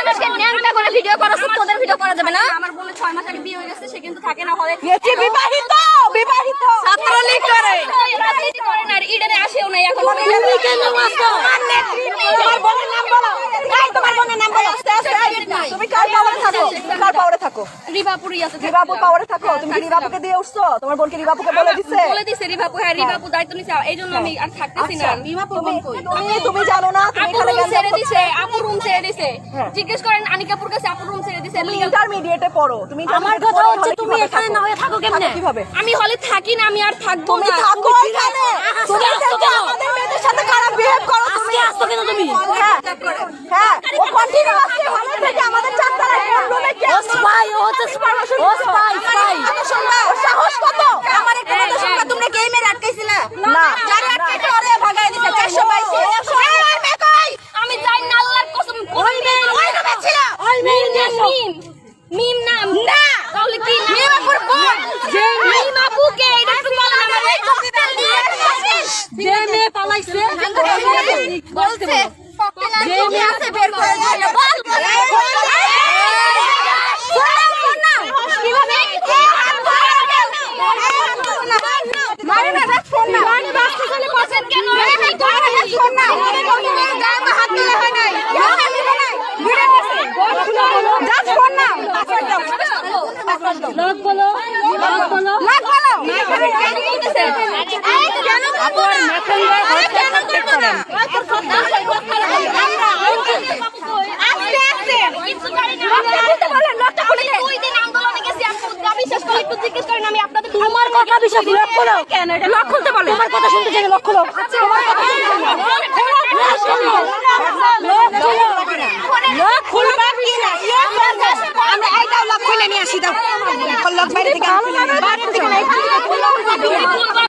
মানুষকে ন্যাংটা করে ভিডিও করা তোদের ভিডিও করা যাবে না। আমার বোনের 6 মাস আগে বিয়ে হয়ে গেছে, সে কিন্তু থাকে না হলে বিবাহিত ছাত্রলীগ করে রাজনীতি করে না, ইডেনে আসেও না এখন। তুমি কেন আসছো? তোমার বোনের নাম বলো। এই তোমার বোনের নাম বলো। তুমি কার পাওয়ারে থাকো? কার পাওয়ারে থাকো? রিভাপুরই আছে। রিভাপুর পাওয়ারে থাকো। তুমি কি রিভাপুকে দিয়ে উঠছো? তোমার বোনকে রিভাপুকে বলে দিছে? বলে দিছে রিভাপু। হ্যাঁ, রিভাপু দায়িত্ব নিছে, এইজন্য আমি আর থাকতেছি না। রিভাপুর বোন কই? তুমি জানো না তুমি আপু এখানে রুম ছেড়ে দিছে, আপু রুম ছেড়ে দিছে। জিজ্ঞেস করেন আনিকাপুর কাছে, আপু রুম ছেড়ে দিছে। তুমি ইন্টারমিডিয়েটে পড়ো। তুমি আমার কথা হচ্ছে তুমি এখানে না হয়ে থাকো কেমনে? কিভাবে? আমি হলে থাকি না, আমি আর থাকবো তুমি না। থাকো এখানে। তুমি থেকে আমাদের মেয়েদের সাথে খারাপ বিহেভ করো তুমি। আসছো কেন তুমি? হ্যাঁ ও কন্টিনিউ আসছে হলে থেকে আমাদের চারতলায় কোন রুমে কি ও স্পাই, ও হচ্ছে ও স্পাই স্পাই। শুনবা ওর সাহস কত? আমার একটা কথা শুনবা, তোমরা গেমের আটকাইছিলা না যারা আটকাইছে ওরে ভাগায় দিছে 422 আমি যাই না, আল্লাহর কসম। ওই রুমে ছিল মিম নাম না, তাহলে কি নাম? মিমাপুর বোন। যে মিমাপুকে এটা একটু বলো না। যে মেয়ে পালাইছে বলছে ককটেল আর কি আছে বের করে দিল। বল কিভাবে মারে না ফোন না মানে বাসতে চলে পছন্দ কেন ফোন না গায়ে হাত দিলে হয় নাই ভিড়ে গেছে জাস্ট ফোন না লোক বলো লোক বলো লাগ বলো কেন বলতেছে এই কেন করব না কেন করব না আস্তে আস্তে কিছু জানি না বলতে বলেন লকটা খুলে দে। 2 দিন আন্দোলনে গেছি, আপনি বিশ্বাস করে একটু জিজ্ঞেস করেন। আমি আপনাদের তোমার কথা বিশ্বাস লক খোলো কেন এটা লক খুলতে বলেন? তোমার কথা শুনতে চাই লক খোলো তোমার কথা লক খুলবা কি না? আমরা এইটাও লক খুলে নিয়ে আসি দাও। লক বাইরে থেকে বাইরে থেকে